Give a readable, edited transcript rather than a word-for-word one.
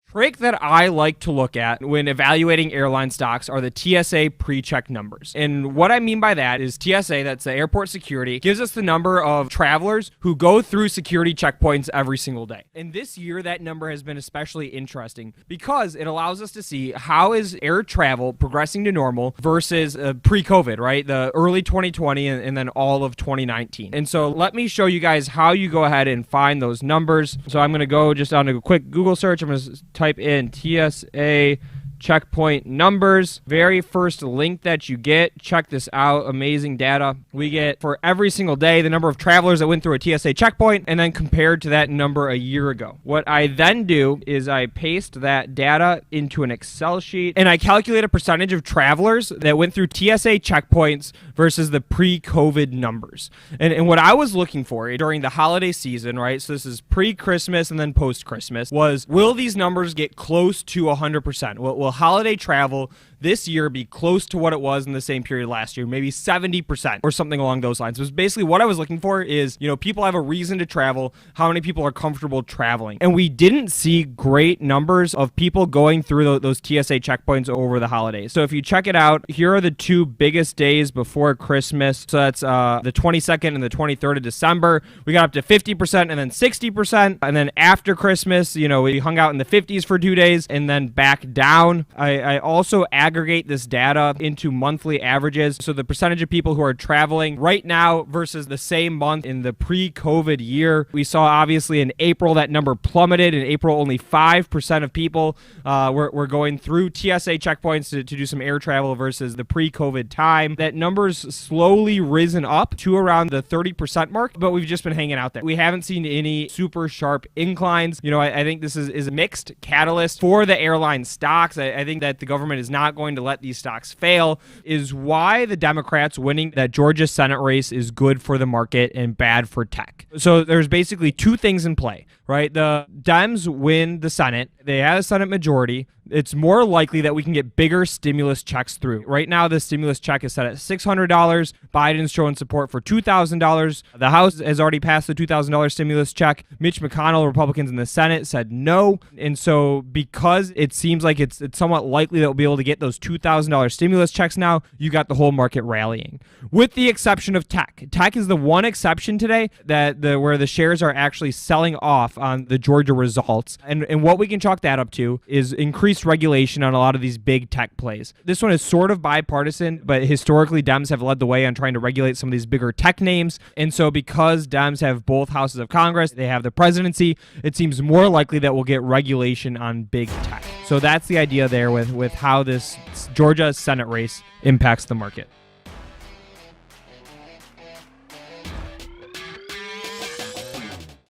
Trick that I like to look at when evaluating airline stocks are the TSA pre-check numbers. And what I mean by that is TSA, that's the airport security, gives us the number of travelers who go through security checkpoints every single day. And this year, that number has been especially interesting because it allows us to see how is air travel progressing to normal versus pre-COVID, right? The early 2020 and then all of 2019. And so let me show you guys how you go ahead and find those numbers. So I'm going to go just on a quick Google search. I'm going to type in TSA checkpoint numbers. Very first link that you get, check this out, amazing data. We get for every single day the number of travelers that went through a TSA checkpoint and then compared to that number a year ago. What I then do is I paste that data into an Excel sheet and I calculate a percentage of travelers that went through TSA checkpoints versus the pre-COVID numbers. And what I was looking for during the holiday season, right, so this is pre-Christmas and then post-Christmas, was will these numbers get close to 100%? Will holiday travel this year be close to what it was in the same period last year, maybe 70% or something along those lines? It was basically what I was looking for is, people have a reason to travel, how many people are comfortable traveling. And we didn't see great numbers of people going through those TSA checkpoints over the holidays. So if you check it out, here are the two biggest days before Christmas. So that's the 22nd and the 23rd of December. We got up to 50% and then 60%. And then after Christmas, we hung out in the 50s for 2 days and then back down. I also aggregate this data into monthly averages. So the percentage of people who are traveling right now versus the same month in the pre-COVID year. We saw obviously in April that number plummeted. In April, only 5% of people were going through TSA checkpoints to do some air travel versus the pre-COVID time. That number's slowly risen up to around the 30% mark, but we've just been hanging out there. We haven't seen any super sharp inclines. I think this is a mixed catalyst for the airline stocks. I think that the government is not going to let these stocks fail, is why the Democrats winning that Georgia Senate race is good for the market and bad for tech. So there's basically two things in play, right? The Dems win the Senate. They have a Senate majority. It's more likely that we can get bigger stimulus checks through. Right now, the stimulus check is set at $600. Biden's showing support for $2,000. The House has already passed the $2,000 stimulus check. Mitch McConnell, Republicans in the Senate, said no. And so because it seems like it's somewhat likely that we'll be able to get those $2,000 stimulus checks now, you got the whole market rallying. With the exception of tech. Tech is the one exception today where the shares are actually selling off on the Georgia results. And what we can chalk that up to is increased regulation on a lot of these big tech plays. This one is sort of bipartisan, but historically Dems have led the way on trying to regulate some of these bigger tech names. And so because Dems have both houses of Congress, they have the presidency, it seems more likely that we'll get regulation on big tech. So that's the idea there with how this Georgia Senate race impacts the market.